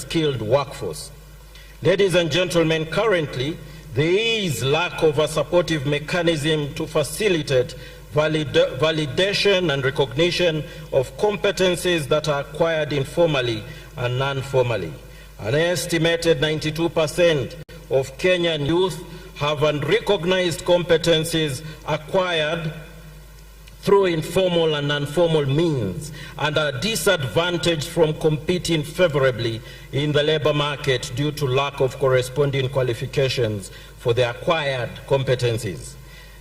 skilled workforce. Ladies and gentlemen, currently there is lack of a supportive mechanism to facilitate validation and recognition of competencies that are acquired informally and non-formally. An estimated 92% of Kenyan youth have unrecognized competencies acquired through informal and non-formal means and are disadvantaged from competing favorably in the labor market due to lack of corresponding qualifications for the acquired competencies.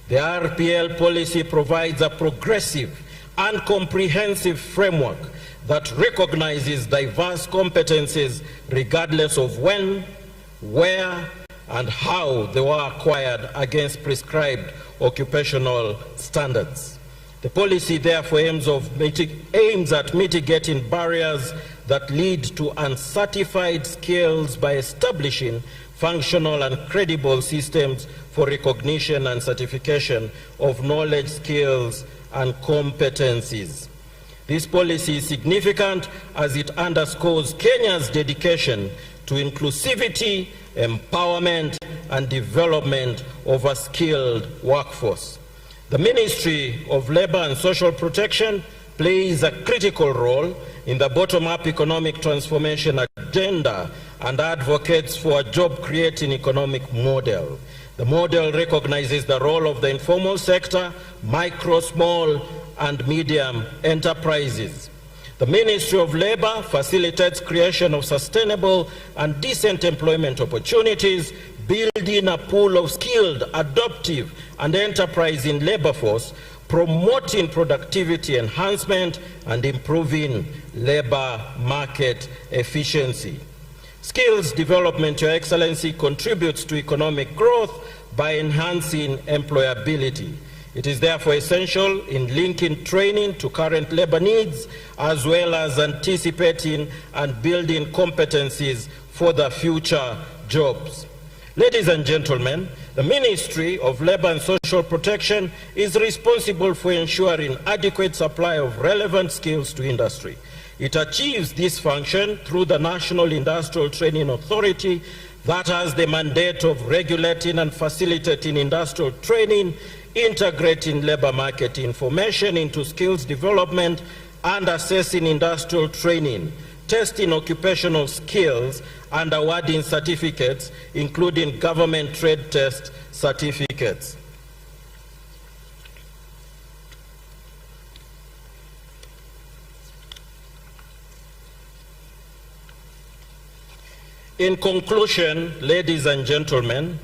The RPL policy provides a progressive and comprehensive framework that recognizes diverse competencies regardless of when, where, and how they were acquired against prescribed occupational standards. The policy therefore aims at mitigating barriers that lead to uncertified skills by establishing functional and credible systems for recognition and certification of knowledge, skills, and competencies. This policy is significant as it underscores Kenya's dedication to inclusivity, empowerment, and development of a skilled workforce. The Ministry of Labour and Social Protection plays a critical role in the bottom-up economic transformation agenda and advocates for a job-creating economic model. The model recognizes the role of the informal sector, micro, small, and medium enterprises. The Ministry of Labour facilitates creation of sustainable and decent employment opportunities, building a pool of skilled, adaptive, and enterprising labor force, promoting productivity enhancement, and improving labor market efficiency. Skills development, Your Excellency, contributes to economic growth by enhancing employability. It is therefore essential in linking training to current labor needs, as well as anticipating and building competencies for the future jobs. Ladies and gentlemen, the Ministry of Labour and Social Protection is responsible for ensuring adequate supply of relevant skills to industry. It achieves this function through the National Industrial Training Authority that has the mandate of regulating and facilitating industrial training, integrating labor market information into skills development, and assessing industrial training, testing occupational skills, and awarding certificates, including government trade test certificates. In conclusion, ladies and gentlemen,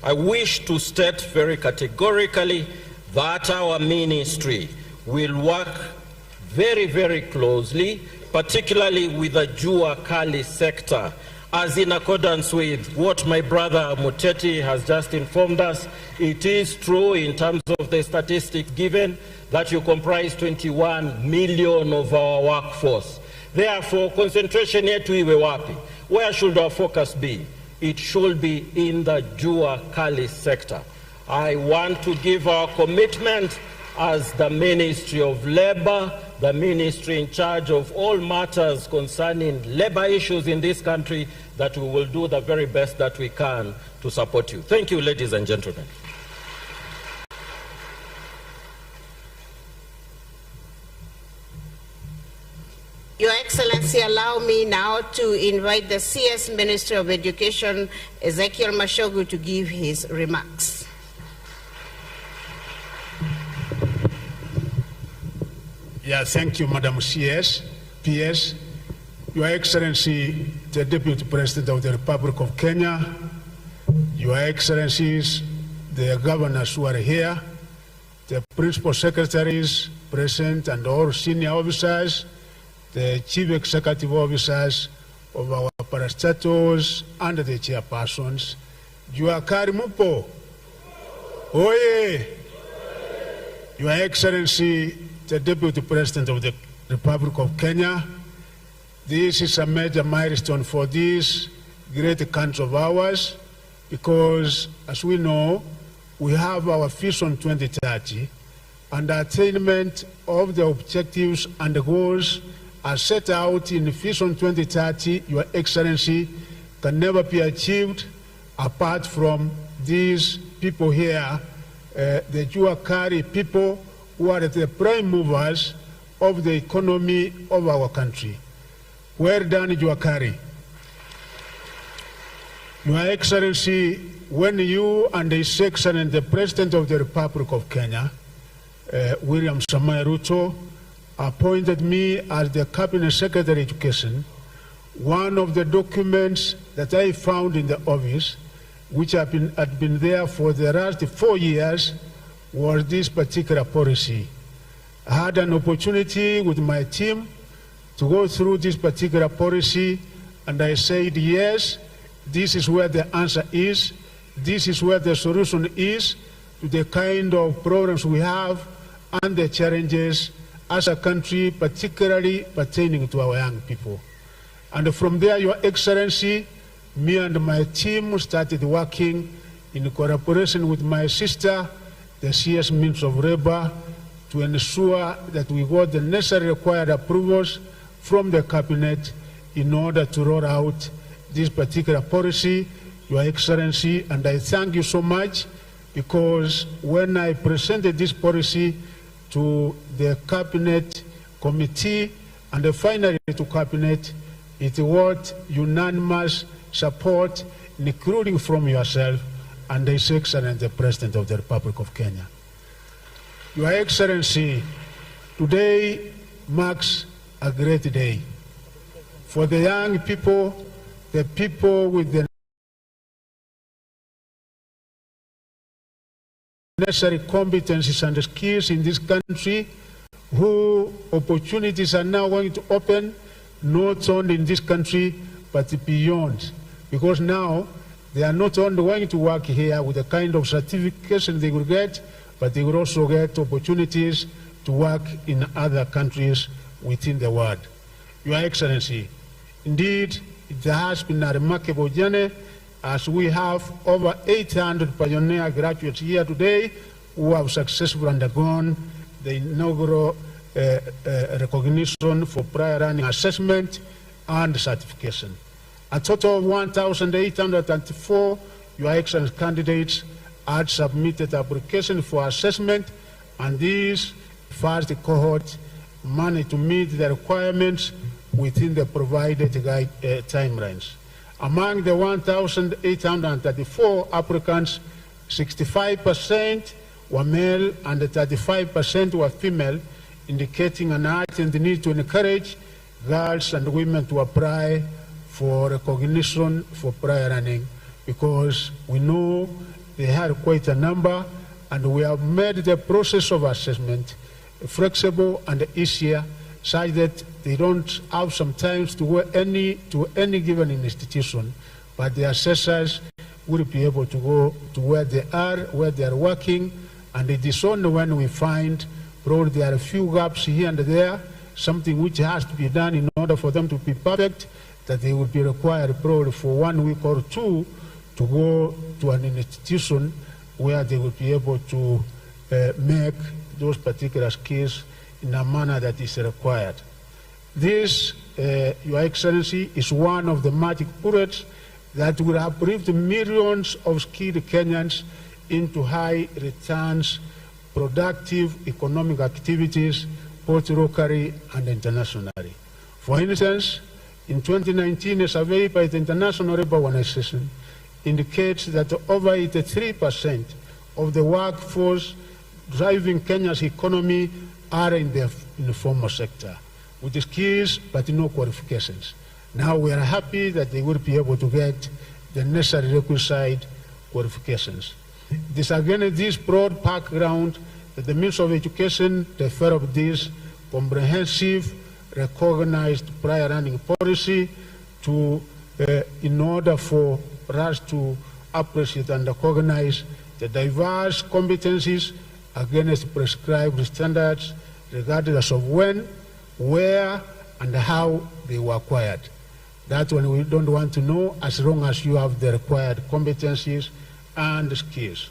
I wish to state very categorically that our ministry will work very, very closely, particularly with the Jua Kali sector, as in accordance with what my brother Muteti has just informed us. It is true in terms of the statistics given that you comprise 21 million of our workforce. Therefore, concentration yetu iwe wapi? Where should our focus be? It should be in the Jua Kali sector. I want to give our commitment as the Ministry of Labour, the ministry in charge of all matters concerning labor issues in this country, that we will do the very best that we can to support you. Thank you, ladies and gentlemen. Your Excellency, allow me now to invite the CS Minister of Education, Ezekiel Mashogu, to give his remarks. Yeah, thank you, Madam CS. PS, Your Excellency, the Deputy President of the Republic of Kenya, Your Excellencies, the governors who are here, the principal secretaries present, and all senior officers, the chief executive officers of our parastatals and the chairpersons. Jua Kali mupo? Oye! Your Excellency, the Deputy President of the Republic of Kenya, this is a major milestone for this great country of ours, because, as we know, we have our Vision 2030, and the attainment of the objectives and the goals as set out in Vision 2030, Your Excellency, can never be achieved apart from these people here, the Juakari people who are the prime movers of the economy of our country. Well done, Juakari. Your Excellency, when you and His Excellency, the President of the Republic of Kenya, William Samoei Ruto, appointed me as the Cabinet Secretary of Education, one of the documents that I found in the office, which had been there for the last 4 years, was this particular policy. I had an opportunity with my team to go through this particular policy, and I said, yes, this is where the answer is, this is where the solution is to the kind of problems we have and the challenges as a country, particularly pertaining to our young people. And from there, Your Excellency, me and my team started working in cooperation with my sister, the CS Minister of Labor, to ensure that we got the necessary required approvals from the Cabinet in order to roll out this particular policy, Your Excellency. And I thank you so much, because when I presented this policy to the Cabinet Committee and finally to Cabinet, it was unanimous support, including from yourself and His Excellency, the President of the Republic of Kenya. Your Excellency, today marks a great day for the young people, the people with the necessary competencies and skills in this country, who opportunities are now going to open, not only in this country, but beyond. Because now, they are not only going to work here with the kind of certification they will get, but they will also get opportunities to work in other countries within the world. Your Excellency, indeed, it has been a remarkable journey, as we have over 800 pioneer graduates here today who have successfully undergone the inaugural recognition for prior learning assessment and certification. A total of 1,834 Your Excellency candidates had submitted application for assessment, and these first cohort managed to meet the requirements within the provided timelines. Among the 1,834 applicants, 65% were male and 35% were female, indicating an urgent need to encourage girls and women to apply for recognition for prior learning, because we know they had quite a number, and we have made the process of assessment flexible and easier, such that they don't have sometimes to go to any given institution, but the assessors will be able to go to where they are working, and it is only when we find probably there are a few gaps here and there, something which has to be done in order for them to be perfect, that they will be required probably for 1 week or 2 to go to an institution where they will be able to make those particular skills in a manner that is required. This, Your Excellency, is one of the magic bullets that will uplift millions of skilled Kenyans into high returns, productive economic activities, both locally and internationally. For instance, in 2019, a survey by the International Labour Organization indicates that over 83% of the workforce driving Kenya's economy are in the informal sector, with skills but no qualifications. Now we are happy that they will be able to get the necessary requisite qualifications. It is again this broad background that the Ministry of Education developed this comprehensive, recognized prior learning policy in order for us to appreciate and recognize the diverse competencies against prescribed standards, regardless of when, where, and how they were acquired. That's when we don't want to know, as long as you have the required competencies and skills.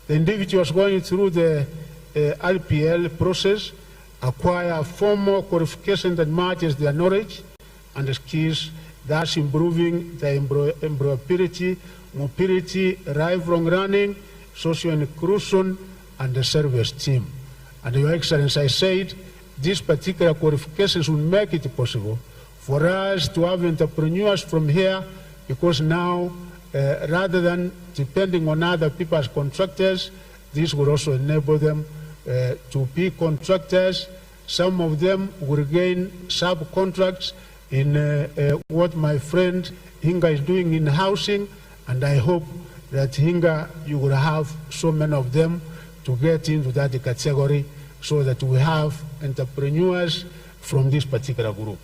The individuals going through the RPL process acquire formal qualification that matches their knowledge and skills, thus improving their employability, mobility, lifelong learning, social inclusion, and the service team. And Your Excellency, I said, these particular qualifications will make it possible for us to have entrepreneurs from here, because now, rather than depending on other people as contractors, this will also enable them to be contractors. Some of them will gain subcontracts in what my friend Hinga is doing in housing, and I hope that Hinga, you will have so many of them to get into that category, so that we have entrepreneurs from this particular group.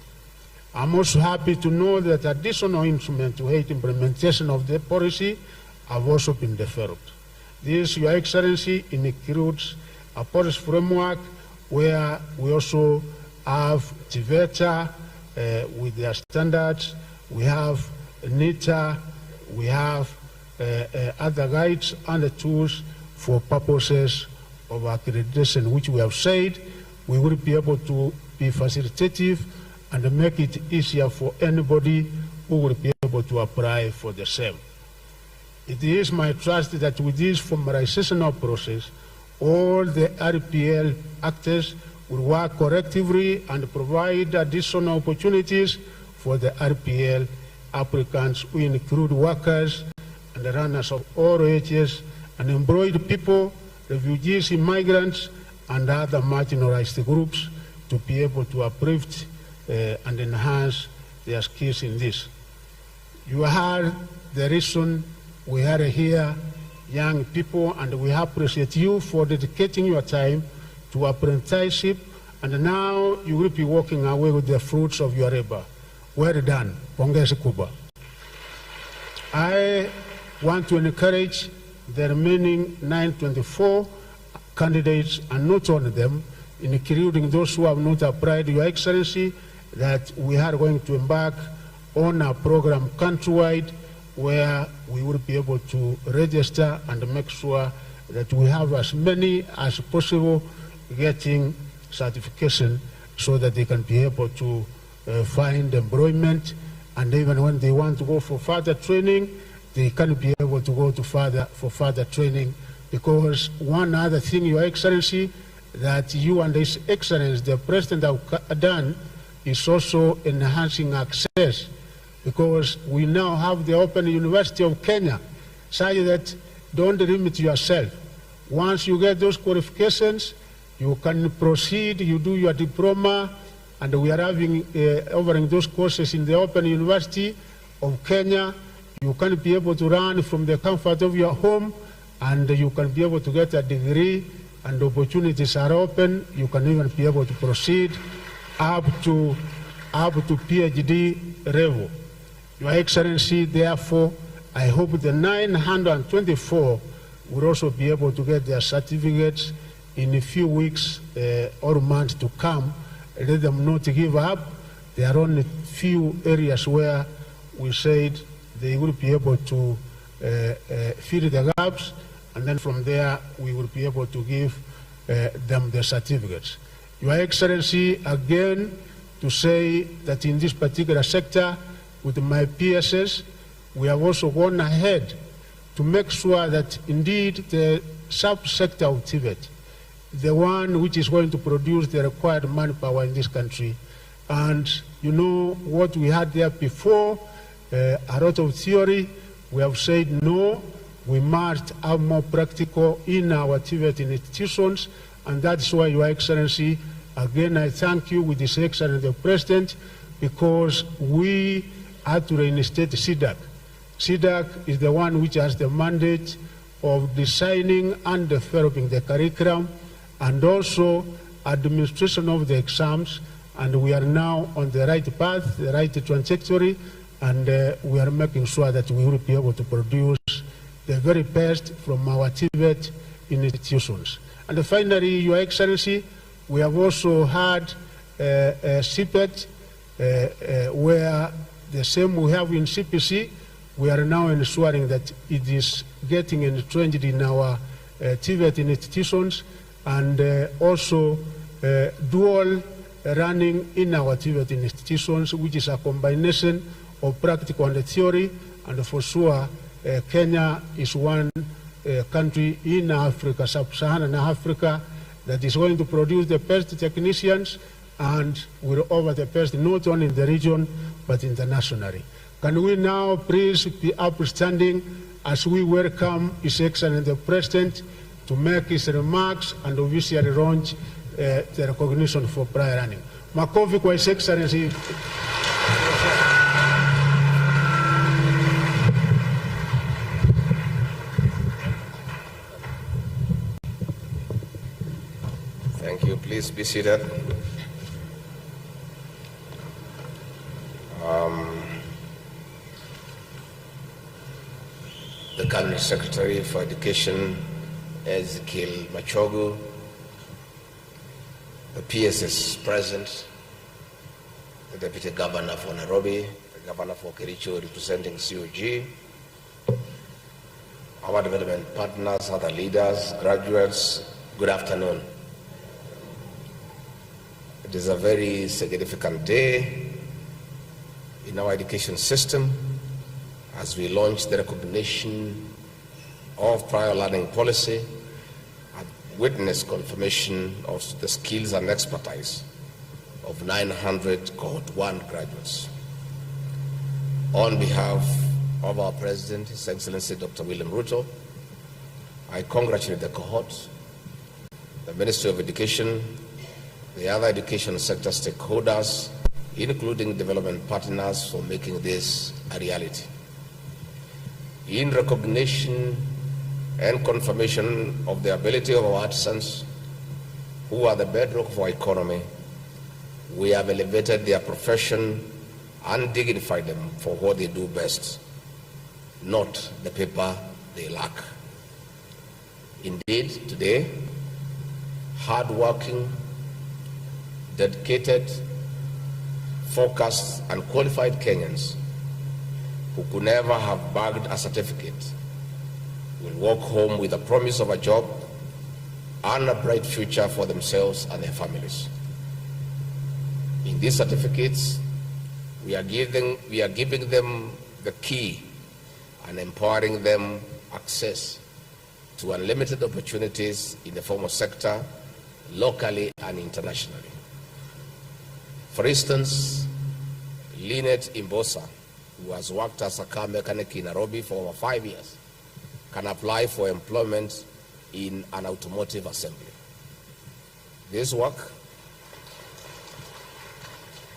I'm also happy to know that additional instruments to aid implementation of the policy have also been developed. This, Your Excellency, includes a policy framework where we also have TVETA with their standards, we have NITA, we have other guides and the tools for purposes of accreditation, which we have said we will be able to be facilitative and make it easier for anybody who will be able to apply for the same. It is my trust that with this formalizational process, all the RPL actors will work collectively and provide additional opportunities for the RPL applicants, who include workers and the runners of all ages, unemployed people, refugees, immigrants, and other marginalized groups, to be able to uplift and enhance their skills in this. You heard the reason we are here, young people, and we appreciate you for dedicating your time to apprenticeship, and now you will be walking away with the fruits of your labor. Well done. Pongezi kubwa. I want to encourage the remaining 924 candidates, and not only them, including those who have not applied, Your Excellency, that we are going to embark on a program countrywide where we will be able to register and make sure that we have as many as possible getting certification, so that they can be able to find employment, and even when they want to go for further training, they can be able to go to for further training. Because one other thing, Your Excellency, that you and His Excellency, the President, have done is also enhancing access, because we now have the Open University of Kenya, such that don't limit yourself. Once you get those qualifications, you can proceed, you do your diploma, and we are having offering those courses in the Open University of Kenya. You can be able to run from the comfort of your home, and you can be able to get a degree, and opportunities are open. You can even be able to proceed up to PhD level. Your Excellency, therefore, I hope the 924 will also be able to get their certificates in a few weeks or months to come. Let them not give up. There are only few areas where we said they will be able to fill the gaps, and then from there we will be able to give them the certificates. Your Excellency, again, to say that in this particular sector, with my PSS, we have also gone ahead to make sure that indeed the sub-sector of TVET, the one which is going to produce the required manpower in this country, and you know what we had there before, a lot of theory, we have said no, we must have more practical in our TVET institutions, and that's why, Your Excellency, again, I thank you with His Excellency the President, because we had to reinstate CDAC. CDAC is the one which has the mandate of designing and developing the curriculum, and also administration of the exams, and we are now on the right path, the right trajectory, and we are making sure that we will be able to produce the very best from our TVET institutions. And finally, Your Excellency, we have also had CPET, where the same we have in CPC, we are now ensuring that it is getting entrenched in our TVET institutions, and also dual running in our TVET institutions, which is a combination of practical and theory, and for sure Kenya is one country in Africa, sub-Saharan Africa, that is going to produce the best technicians and will offer the best not only in the region but internationally. Can we now please be upstanding as we welcome His Excellency the President to make his remarks and officially launch the recognition for prior running. Makofi kwa His Excellency. Thank you. Please be seated. The Cabinet Secretary for Education, Ezekiel Machogu, the PSS President, the Deputy Governor for Nairobi, the Governor for Kericho representing COG, our development partners, other leaders, graduates, good afternoon. It is a very significant day in our education system as we launch the recognition of prior learning policy and witness confirmation of the skills and expertise of 900 Cohort 1 graduates. On behalf of our President, His Excellency Dr. William Ruto, I congratulate the cohort, the Ministry of Education, the other education sector stakeholders, including development partners, for making this a reality. In recognition and confirmation of the ability of our artisans, who are the bedrock of our economy, we have elevated their profession and dignified them for what they do best, not the paper they lack. Indeed, today, hardworking, dedicated, focused, and qualified Kenyans who could never have bagged a certificate will walk home with a promise of a job and a bright future for themselves and their families. In these certificates, we are giving them the key and empowering them access to unlimited opportunities in the formal sector, locally and internationally. For instance, Lynette Imbosa, who has worked as a car mechanic in Nairobi for over 5 years, can apply for employment in an automotive assembly. This work,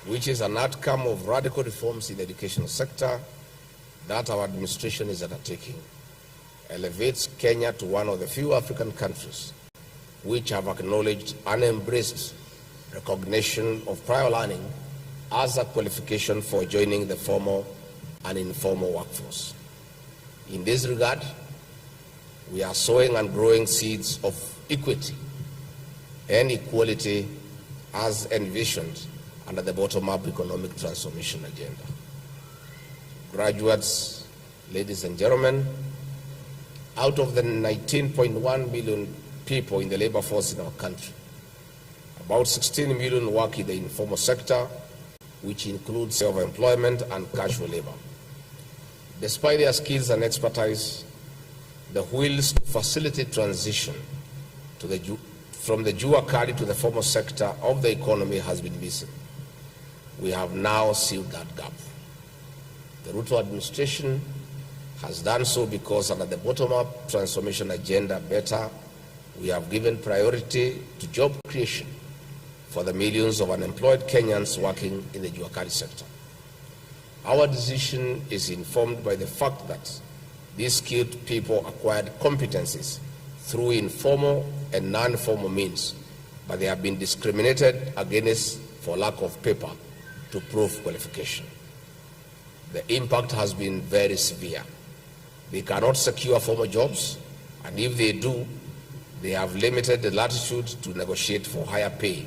which is an outcome of radical reforms in the education sector that our administration is undertaking, elevates Kenya to one of the few African countries which have acknowledged and embraced recognition of prior learning as a qualification for joining the formal and informal workforce. In this regard, we are sowing and growing seeds of equity and equality as envisioned under the bottom-up economic transformation agenda. Graduates, ladies and gentlemen, out of the 19.1 million people in the labor force in our country, about 16 million work in the informal sector, which includes self-employment and casual labor. Despite their skills and expertise, the wheels to facilitate transition from the jua kali to the formal sector of the economy has been missing. We have now sealed that gap. The Ruto administration has done so because under the bottom-up transformation agenda, better, we have given priority to job creation for the millions of unemployed Kenyans working in the jua kali sector. Our decision is informed by the fact that these skilled people acquired competencies through informal and non-formal means, but they have been discriminated against for lack of paper to prove qualification. The impact has been very severe. They cannot secure formal jobs, and if they do, they have limited the latitude to negotiate for higher pay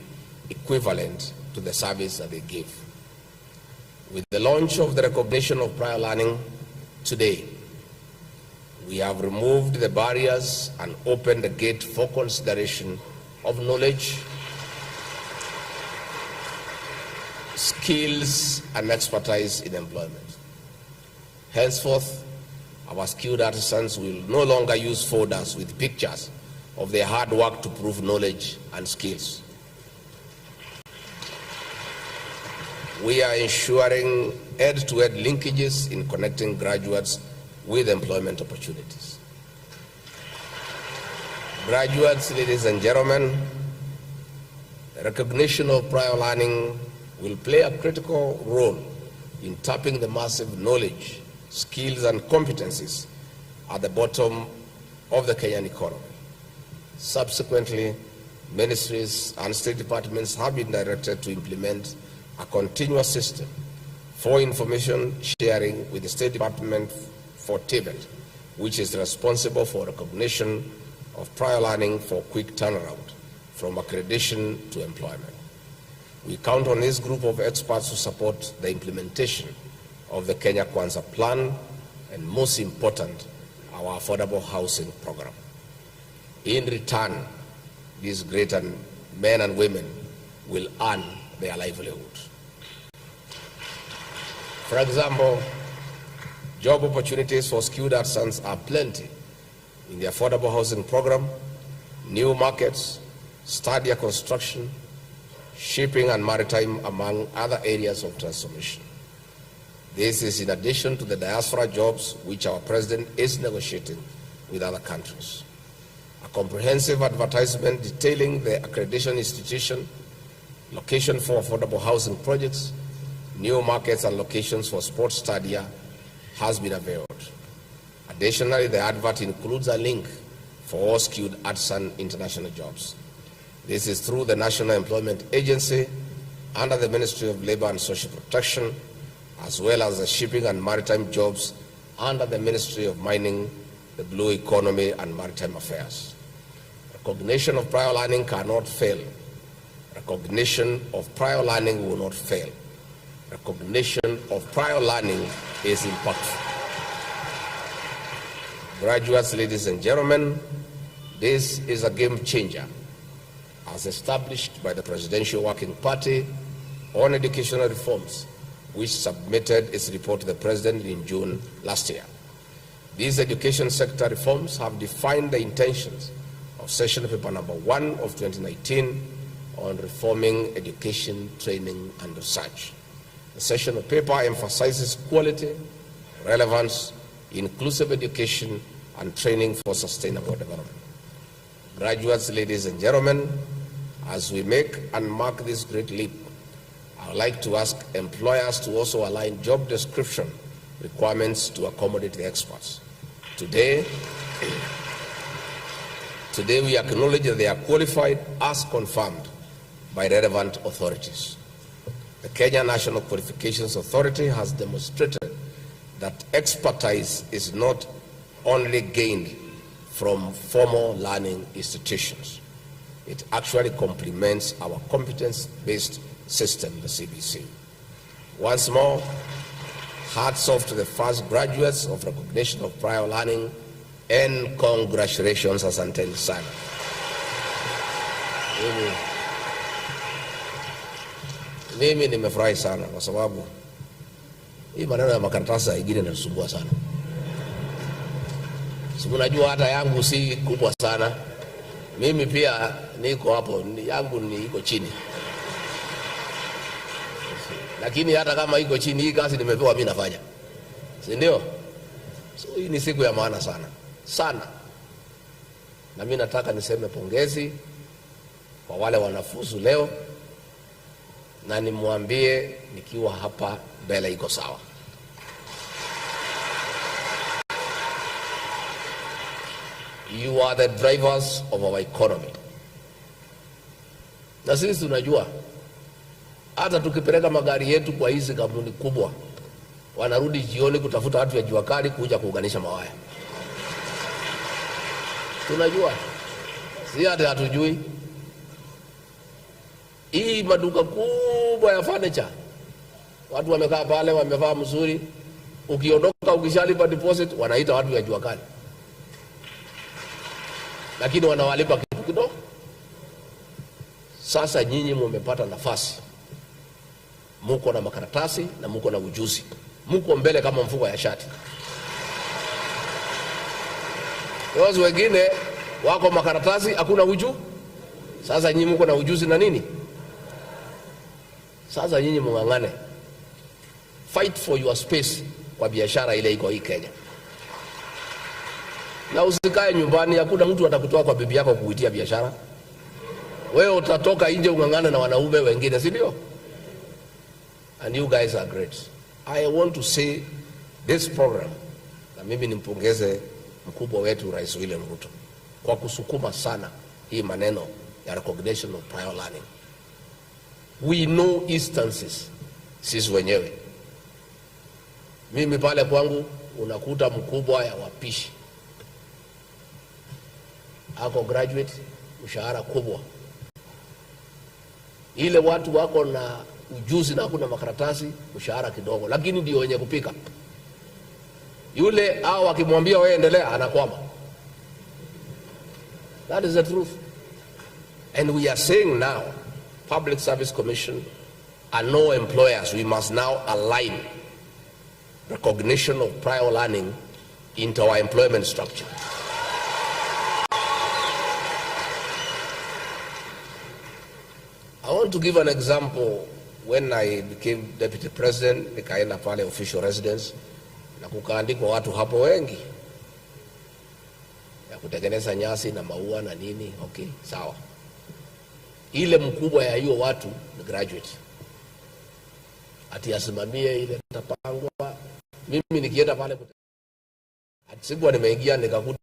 equivalent to the service that they give. With the launch of the recognition of prior learning today, we have removed the barriers and opened the gate for consideration of knowledge, skills and expertise in employment. Henceforth, our skilled artisans will no longer use folders with pictures of their hard work to prove knowledge and skills. We are ensuring end-to-end linkages in connecting graduates with employment opportunities. Graduates, ladies and gentlemen, the recognition of prior learning will play a critical role in tapping the massive knowledge, skills, and competencies at the bottom of the Kenyan economy. Subsequently, ministries and state departments have been directed to implement a continuous system for information sharing with the State Department for TVET, which is responsible for recognition of prior learning for quick turnaround from accreditation to employment. We count on this group of experts to support the implementation of the Kenya Kwanza plan and, most important, our affordable housing program. In return, these great men and women will earn their livelihood. For example, job opportunities for skilled artisans are plenty in the affordable housing program, new markets, stadia construction, shipping and maritime, among other areas of transformation. This is in addition to the diaspora jobs which our president is negotiating with other countries. A comprehensive advertisement detailing the accreditation institution, location for affordable housing projects, new markets and locations for sports stadia has been availed. Additionally, the advert includes a link for all skilled artisan international jobs. This is through the National Employment Agency under the Ministry of Labor and Social Protection, as well as the shipping and maritime jobs under the Ministry of Mining, the Blue Economy and Maritime Affairs. Recognition of prior learning cannot fail. Recognition of prior learning will not fail. Recognition of prior learning is impactful. Graduates, ladies and gentlemen, this is a game changer as established by the Presidential Working Party on Educational Reforms, which submitted its report to the President in June last year. These education sector reforms have defined the intentions of Session Paper Number 1 of 2019 on reforming education, training, and research. The session paper emphasizes quality, relevance, inclusive education, and training for sustainable development. Graduates, ladies and gentlemen, as we make and mark this great leap, I would like to ask employers to also align job description requirements to accommodate the experts. Today we acknowledge that they are qualified as confirmed by relevant authorities. The Kenya National Qualifications Authority has demonstrated that expertise is not only gained from formal learning institutions. It actually complements our competence-based system, the CBC. Once more, hats off to the first graduates of recognition of prior learning, and congratulations, asanteni sana. Mimi nimefurahi sana kwa sababu hii maneno ya makaratasi ingine yanasumbua sana. Unajua hata yangu si kubwa sana. Mimi pia niko hapo, yangu ni iko chini. Lakini hata kama iko chini, hii kazi nimepewa mimi nafanya. Si ndio? So hii ni siku ya maana sana. Sana. Na mimi nataka niseme pongezi kwa wale wanafuzu leo, na nimwambie nikiwa hapa mbele iko sawa. You are the drivers of our economy. Na sisi tunajua hata tukipeleka magari yetu kwa hizi kampuni kubwa, wanarudi jioni kutafuta watu ya jua kali kuja kuunganisha mawaya. Tunajua. Si hata hatujui. Hii maduka kubwa ya furniture, watu wamekaa pale wamevaa mzuri, ukiondoka ukishalipa deposit wanaita watu ya jua kali. Lakini wanawalipa kitu kidogo. Sasa nyinyi mmepata nafasi muko na makaratasi na muko na ujuzi, muko mbele kama mfuko ya shati. Wao wengine wako makaratasi, hakuna ujuzi. Sasa nyinyi muko na ujuzi na nini? Sasa nyinyi mungangane, fight for your space kwa biashara ile iko hii Kenya. Na usikae nyumbani, hakuna mtu atakutoa kwa bibi yako kuitia biashara. Wewe utatoka nje ungangane na wanaume wengine, si ndio? And you guys are great. I want to say this program, na mimi nimpongeze mkubwa wetu Rais William Ruto kwa kusukuma sana hii maneno ya recognition of prior learning. We know instances sisi wenyewe. Mimi pale kwangu unakuta mkubwa ya wapishi ako graduate, mshahara kubwa. Ile watu wako na ujuzi na hakuna makaratasi, mshahara kidogo, lakini ndio wenye kupika. Yule hao akimwambia wewe endelea, anakwama. That is the truth. And we are saying now, Public Service Commission and no employers, we must now align recognition of prior learning into our employment structure. I want to give an example. When I became deputy president, nikaenda pale official residence na kukaandikwa watu hapo wengi ya kutengeneza nyasi na maua na nini. Okay, sawa. Ile mkubwa ya hiyo watu ni graduate, ati asimamie ile tapangwa. Mimi nikienda pale ati sikuwa nimeingia nikakuta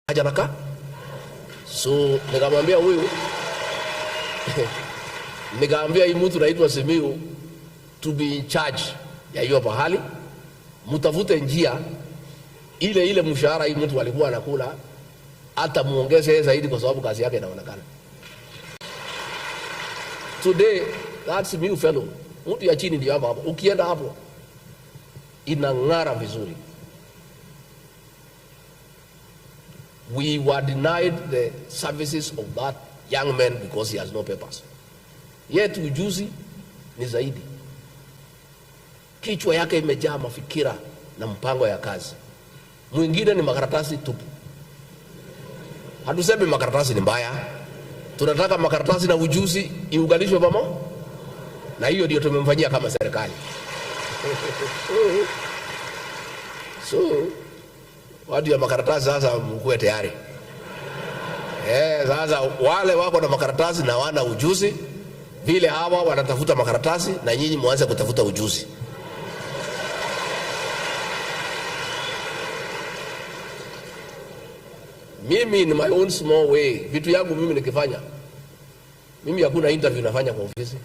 hajanaka. So nikamwambia huyu nikamwambia hii mtu naitwa Simiyu to be in charge ya hiyo pahali, mtafute njia ile mshahara hii mtu alikuwa anakula hata muongeze zaidi, kwa sababu kazi yake inaonekana. Today that Simiyu fellow, mtu ya chini ndio hapo, ukienda hapo inang'ara vizuri. We were denied the services of that young man because he has no papers. Yet ujuzi ni zaidi. Kichwa yake imejaa mafikira na mpango ya kazi. Mwingine ni makaratasi tupu. Hatusemi makaratasi ni mbaya. Tunataka makaratasi na ujuzi iunganishwe pamoja. Na hiyo ndio tumemfanyia kama serikali. So watu ya makaratasi sasa mkuwe tayari. Sasa wale wako na makaratasi na wana ujuzi, vile hawa wanatafuta makaratasi na nyinyi mwanze kutafuta ujuzi. Mimi in my own small way, vitu yangu mimi nikifanya. Mimi hakuna interview nafanya kwa ofisi.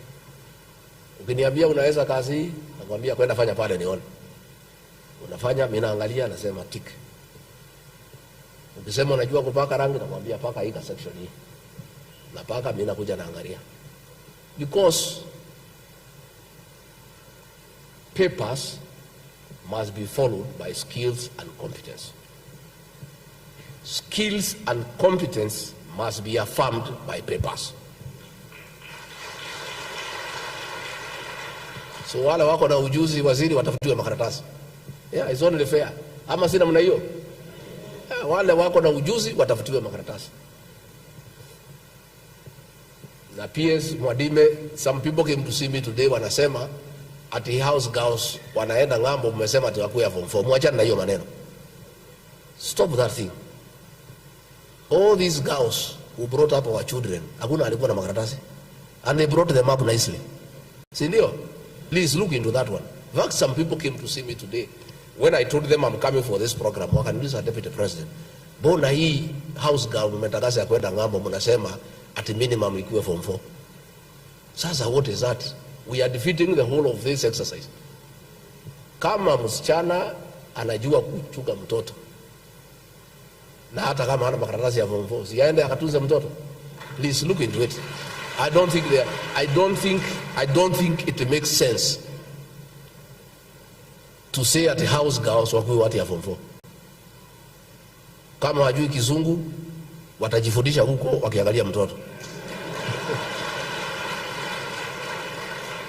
Ukiniambia unaweza kazi hii, nakwambia kwenda fanya pale nione. Unafanya, mimi naangalia nasema tick. Ukisema unajua kupaka rangi, nakwambia paka hii section hii. Napaka, mimi nakuja naangalia. Because papers must be followed by skills and competence. Skills and competence must be affirmed by papers. So wale wako na ujuzi waziri watafutiwe makaratasi. Yeah, it's only fair. Ama sina mna hiyo? Yeah, wale wako na ujuzi watafutiwe makaratasi. Na PS Mwadime, some people came to see me today wanasema ati house girls wanaenda ngambo, mmesema ati wakuya form 4. Mwachana na hiyo maneno. Stop that thing. All these girls who brought up our children, hakuna alikuwa na makaratasi. And they brought them up nicely. Sindio? Please look into that one. In fact, some people came to see me today. When I told them I'm coming for this program, wakaniuliza Deputy President, bona hii house girl mmetangaza ya kwenda ngambo, mnasema at minimum ikuwe form 4. Sasa what is that? We are defeating the whole of this exercise. Kama msichana anajua kuchunga mtoto, na hata kama hana makaratasi ya form 4, siaende akatunze mtoto. Please look into it. I don't think it makes sense to say at the house girls wakuwe watu ya form 4. Kama wajui kizungu watajifundisha huko wakiangalia mtoto.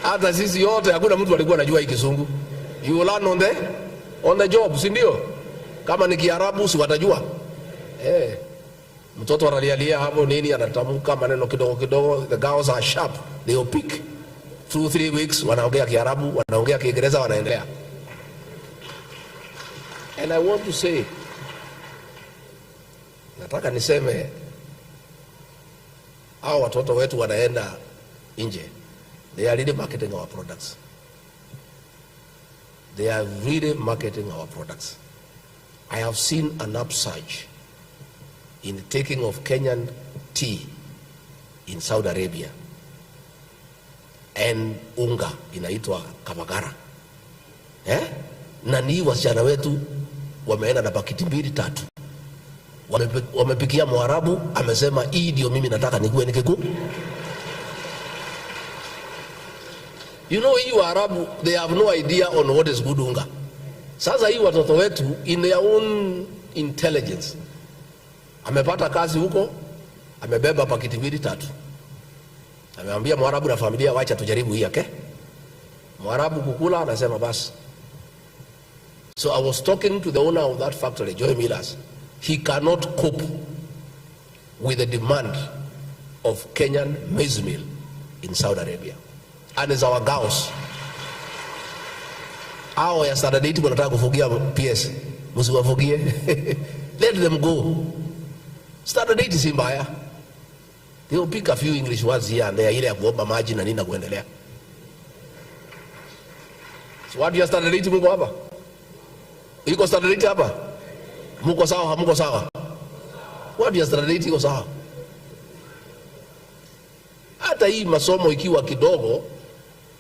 Hata sisi yote hakuna mtu alikuwa anajua hii kizungu. You learn on the job, si ndio? Kama ni Kiarabu si watajua. Mtoto analialia hapo nini, anatamka maneno kidogo kidogo. The girls are sharp, they will pick. 2-3 weeks wanaongea Kiarabu, wanaongea Kiingereza, wanaendelea. And I want to say, nataka niseme, hao watoto wetu wanaenda nje. They are really marketing our products. They are really marketing our products. I have seen an upsurge in the taking of Kenyan tea in Saudi Arabia, and unga inaitwa Kamagara. Na ni wasichana wetu wameenda na pakiti 2-3. Wamepikia Mwarabu, amesema hii ndio mimi nataka nikuwe nikiku. You know, hii Waarabu, they have no idea on what is good unga. Sasa hii watoto wetu in their own intelligence, amepata kazi huko, amebeba pakiti 2-3. Ameambia Mwarabu na familia, wacha tujaribu hii yake. Mwarabu kukula, anasema basi. So I was talking to the owner of that factory, Joy Millers. He cannot cope with the demand of Kenyan maize meal in Saudi Arabia. And it's our girls. Hao ya Standard 8 wanataka kufugia PS. Msiwafugie. Let them go. Standard 8 si mbaya. They will pick a few English words here and there, ile ya kuomba maji na nini na kuendelea. So what do you Standard 8 mko hapa? Iko Standard 8 hapa? Mko sawa, hamuko sawa? What do you Standard 8 iko sawa? Hata hii masomo ikiwa kidogo,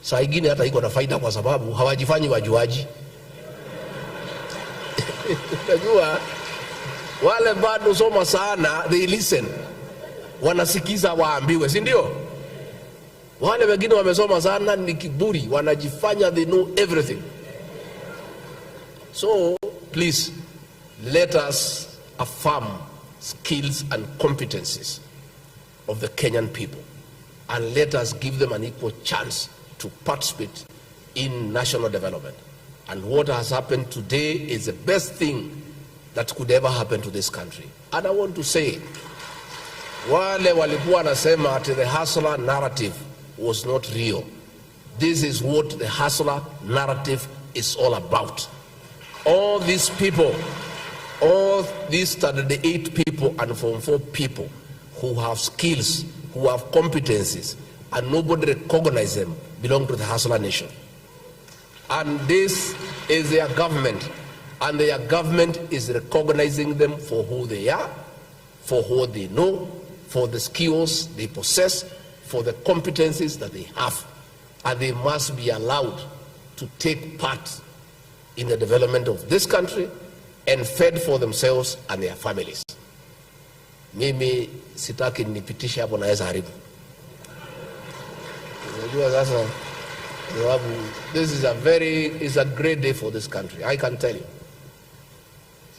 saa ingine hata iko na faida kwa sababu hawajifanyi wajuaji. Unajua wale bado soma sana, they listen. Wanasikiza waambiwe, si ndio? Wale wengine wamesoma sana ni kiburi, wanajifanya they know everything. So please let us affirm skills and competencies of the Kenyan people, and let us give them an equal chance to participate in national development. And what has happened today is the best thing that could ever happen to this country. And I want to say, wale walikuwa nasema that the hustler narrative was not real. This is what the hustler narrative is all about. All these people, all these Standard 8 people and Form 4 people who have skills, who have competencies, and nobody recognizes them, belong to the hustler nation. And this is their government, and their government is recognizing them for who they are, for what they know, for the skills they possess, for the competencies that they have. And they must be allowed to take part in the development of this country and fend for themselves and their families. Mimi sitaki nipitishe hapo naweza haribu. Unajua sasa, this is a great day for this country, I can tell you.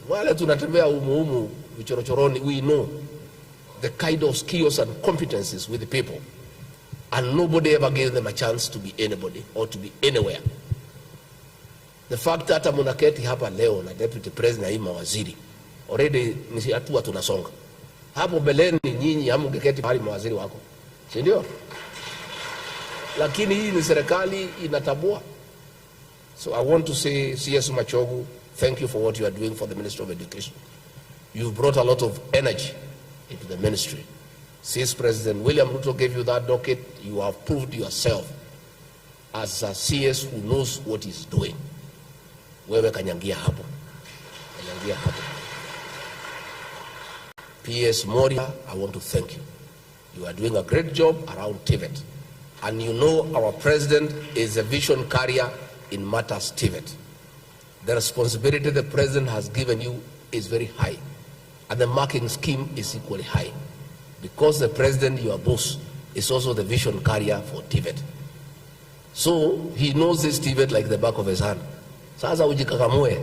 Wale tunatembea humu vichorochoroni, we know the kind of skills and competencies with the people. and nobody ever gave them a chance to be anybody or to be anywhere. The fact that munaketi hapa leo na deputy president na mawaziri already ni hatua tunasonga. Hapo beleni nyinyi hamungeketi mahali mawaziri wako, si ndio? Lakini hii ni serikali inatabua. So I want to say, CS Machogu, thank you for what you are doing for the Ministry of Education. You've brought a lot of energy into the ministry. Since President William Ruto gave you that docket, you have proved yourself as a CS who knows what he's doing. Wewe kanyangia hapo. Kanyangia hapo. PS Moria, I want to thank you. You are doing a great job around TVET. And you know our president is a vision carrier in matters TVET. The responsibility the president has given you is very high. And the marking scheme is equally high. Because the president, your boss, is also the vision carrier for TVET. So he knows this TVET like the back of his hand. Sasa ujikakamue.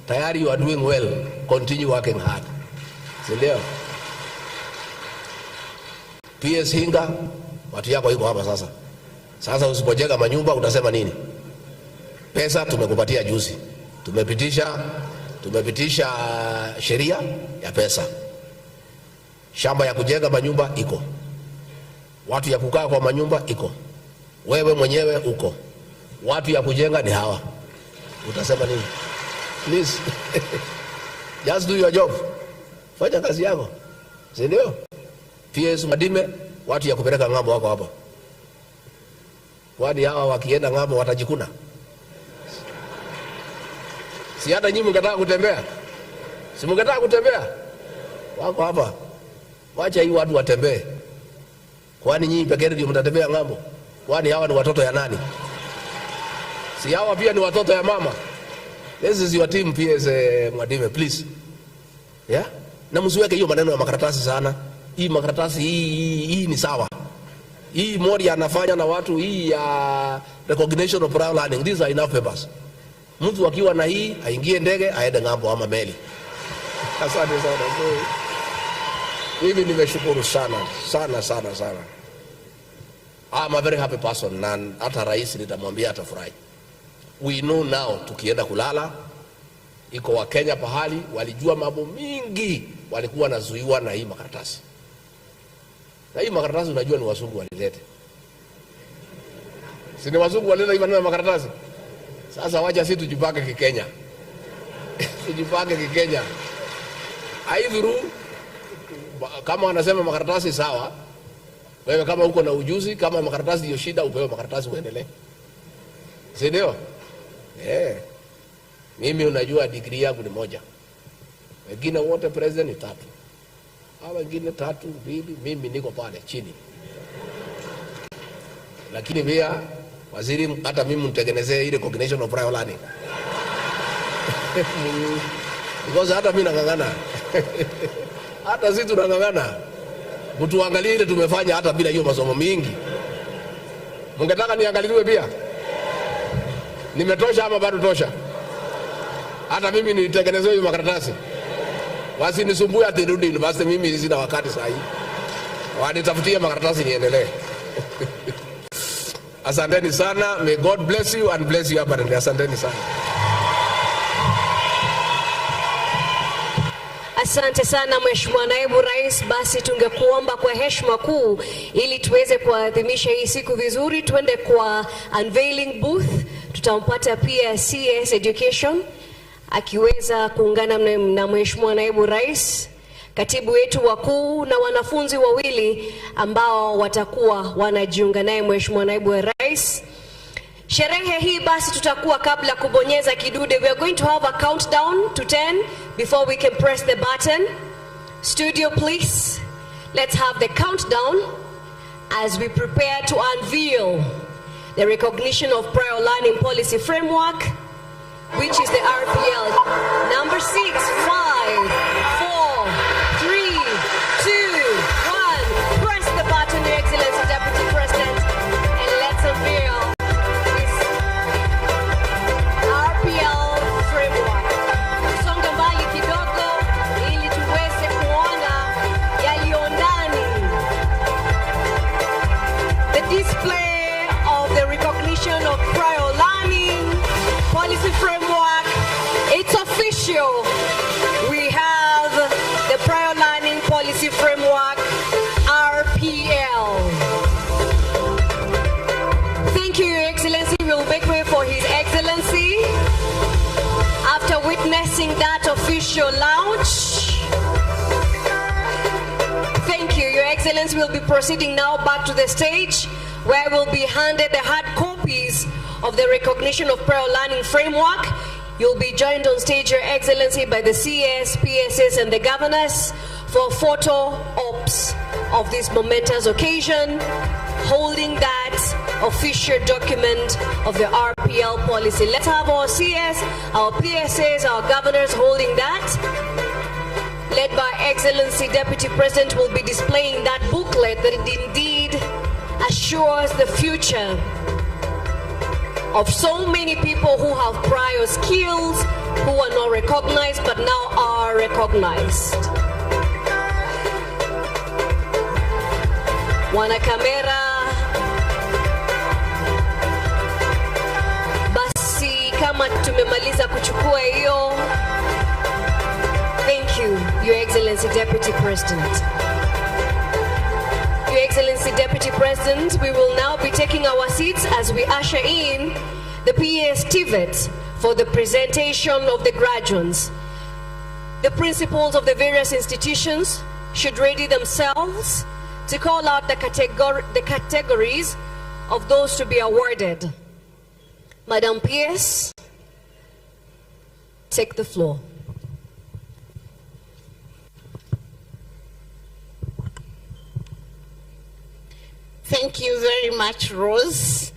Tayari you are doing well. Continue working hard. Sindio? PS Hinga, watu yako iko hapa sasa. Sasa usipojenga manyumba utasema nini? Pesa tumekupatia juzi. Tumepitisha sheria ya pesa. Shamba ya kujenga manyumba iko. Watu ya kukaa kwa manyumba iko. Wewe mwenyewe uko. Watu ya kujenga ni hawa. Utasema nini? Please. Just do your job. Fanya kazi yako. Si ndio? PS Madime, watu ya kupeleka ng'ambo wako hapa. Kwani hawa wakienda ng'ambo watajikuna? Si hata nyinyi mngetaka kutembea? Si mngetaka kutembea? Wako hapa. Wacha hii watu watembee. Kwani nyinyi pekee ndio mtatembea ng'ambo? Kwani hawa ni watoto ya nani? Si hawa pia ni watoto ya mama? This is your team, PS Mwadime, please. Yeah? Na msiweke hiyo maneno ya makaratasi sana. Hii makaratasi hii ni sawa. Hii Moria anafanya na watu, hii ya recognition of prior learning, these are enough papers. Mtu akiwa na hii aingie ndege aende ng'ambo ama meli. Asante sana. Mimi nimeshukuru sana. I'm a very happy person na hata rais nitamwambia atafurahi. We know now tukienda kulala iko wa Kenya pahali walijua mambo mingi walikuwa nazuiwa na hii makaratasi. Na hii makaratasi unajua ni wazungu walilete. Si ni wazungu walileta hii maneno ya makaratasi? Sasa wacha sisi tujipange kikenya. Tujipange kikenya. Aidhuru kama wanasema makaratasi sawa, wewe kama uko na ujuzi, kama makaratasi ndio shida, upewe makaratasi uendelee. Si ndio? Mimi unajua degree yangu ni 1. Wengine wote president ni 3. Hawa wengine 3, 2, mimi niko pale chini. Lakini pia waziri hata mimi mtengenezee ile recognition of prior learning. Because hata mimi nangangana. Hata sisi tunangangana. Mtu angalie ile tumefanya hata bila hiyo masomo mingi. Mungetaka niangaliwe pia? Nimetosha ama bado tosha? Hata mimi nitengenezwe hiyo makaratasi. Wasinisumbue ati nirudi university, mimi sina wakati saa hii. Wanitafutie makaratasi niendelee. Asanteni sana. May God bless you and bless you abundantly. Asanteni sana. Asante sana Mheshimiwa Naibu Rais. Basi tungekuomba kwa heshima kuu ili tuweze kuadhimisha hii siku vizuri, tuende kwa unveiling booth. Tutampata pia CS Education akiweza kuungana na Mheshimiwa Naibu Rais, katibu wetu wakuu na wanafunzi wawili ambao watakuwa wanajiunga naye Mheshimiwa Naibu Rais. Sherehe hii basi tutakuwa kabla kubonyeza kidude. We are going to have a countdown to 10 before we can press the button. Studio please, let's have the countdown as we prepare to unveil the recognition of prior learning policy framework, which is the RPL. Number 6, 5, 4, 3, 2, 1. Press the button, Your Excellency Deputy President, and let's unveil this RPL framework. Tusonge mbali kidogo ili tuweze kuona yaliyo ndani. The are witnessing that official launch. Thank you. Your Excellency will be proceeding now back to the stage, where will be handed the hard copies of the recognition of prior learning framework. You'll be joined on stage, Your Excellency, by the CS, PSS, and the governors for photo ops of this momentous occasion, holding that official document of the RPL policy. Let's have our CS, our PSS, our governors holding that. Led by Excellency Deputy President will be displaying that booklet that indeed assures the future of so many people who have prior skills, who are not recognized but now are recognized. Wana kamera, basi kama tumemaliza kuchukua hiyo. Thank you, Your Excellency Deputy President. Your Excellency Deputy President, we will now be taking our seats as we usher in the PS TVET for the presentation of the graduates. The principals of the various institutions should ready themselves to call out the categories of those to be awarded. Madam PS, take the floor. Thank you very much, Rose.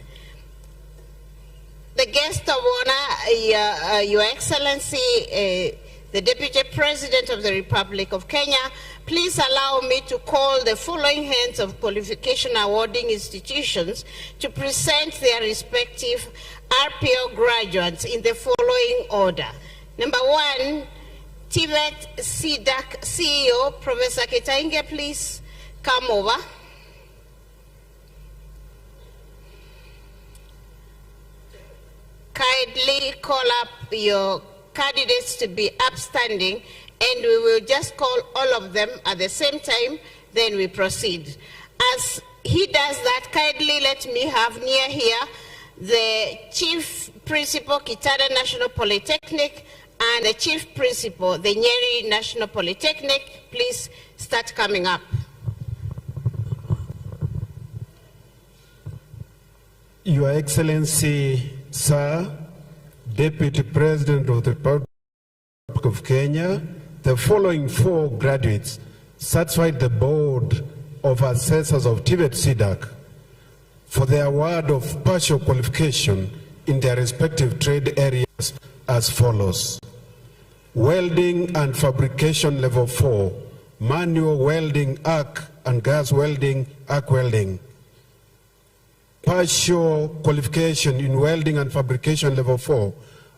The guest of honor, Your Excellency, the Deputy President of the Republic of Kenya, please allow me to call the following heads of qualification awarding institutions to present their respective RPO graduates in the following order. Number 1, TVET CDAC CEO, Professor Kitainge, please come over. Kindly call up your candidates to be upstanding, and we will just call all of them at the same time, then we proceed. As he does that, kindly let me have near here the Chief Principal, Kitara National Polytechnic, and the Chief Principal, the Nyeri National Polytechnic. Please start coming up. Your Excellency, Sir, Deputy President of the Republic of Kenya, the following 4 graduates satisfied the Board of Assessors of TVET CDAC for the award of partial qualification in their respective trade areas as follows. Welding and Fabrication Level 4, Manual Welding Arc and Gas Welding Arc Welding. Partial qualification in Welding and Fabrication Level 4,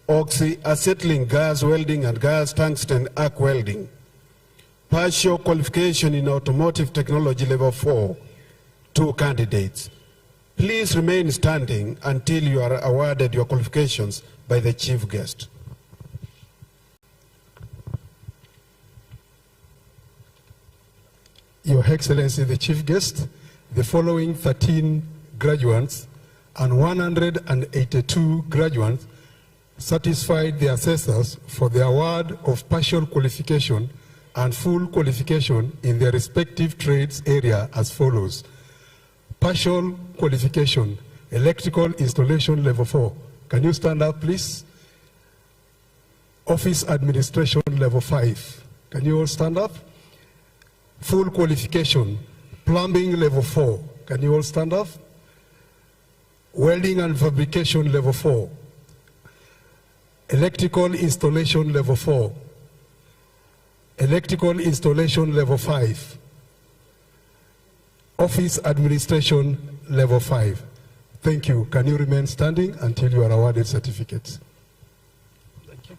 Oxy-Acetylene Gas Welding and Gas Tungsten Arc Welding. Partial qualification in Automotive Technology Level 4, 2 candidates. Please remain standing until you are awarded your qualifications by the chief guest. Your Excellency, the chief guest, the following 13 graduates and 182 graduates satisfied the assessors for the award of partial qualification and full qualification in their respective trades area as follows. Partial qualification, Electrical Installation Level 4. Can you stand up, please? Office Administration Level 5. Can you all stand up? Full qualification, Plumbing Level 4. Can you all stand up? Welding and Fabrication Level 4. Electrical Installation Level 4. Electrical Installation Level 5. Office Administration Level 5. Thank you. Can you remain standing until you are awarded certificates? Thank you.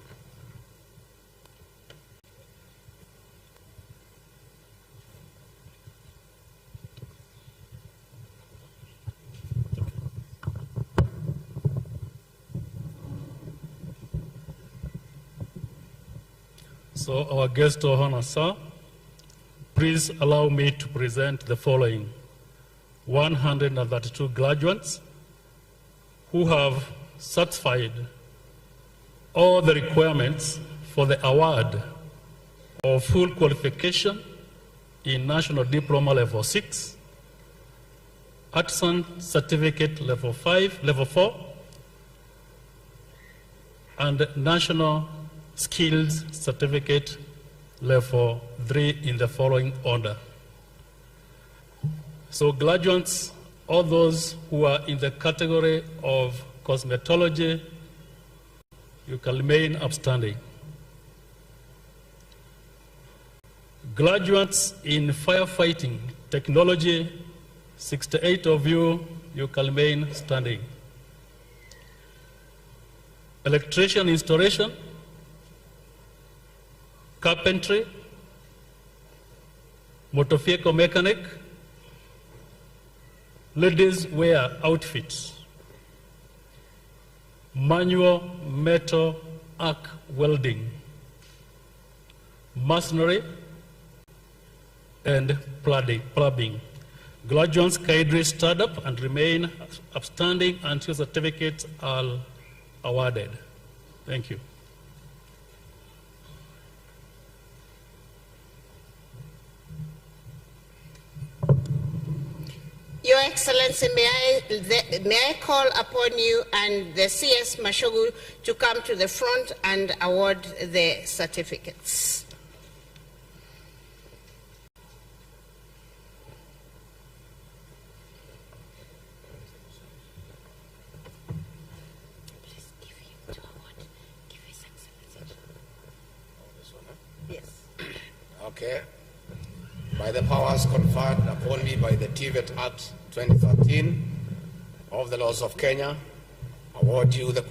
So our guest of honor, sir, please allow me to present the following 132 graduates who have satisfied all the requirements for the award of full qualification in National Diploma Level 6, Artisan Certificate Level 5, Level 4, and National Skills Certificate Level 3 in the following order. So graduates, all those who are in the category of cosmetology, you can remain upstanding. Graduates in firefighting technology, 68 of you, you can remain standing. Electrician installation, carpentry, motor vehicle mechanic, ladies wear outfits, manual metal arc welding, masonry, and plumbing. Graduates kindly stand up and remain upstanding until certificates are awarded. Thank you. Your Excellency, may I call upon you and the CS Mashogu to come to the front and award the certificates. Okay. By the powers conferred upon me by the TVET Act 2013 of the laws of Kenya, award you the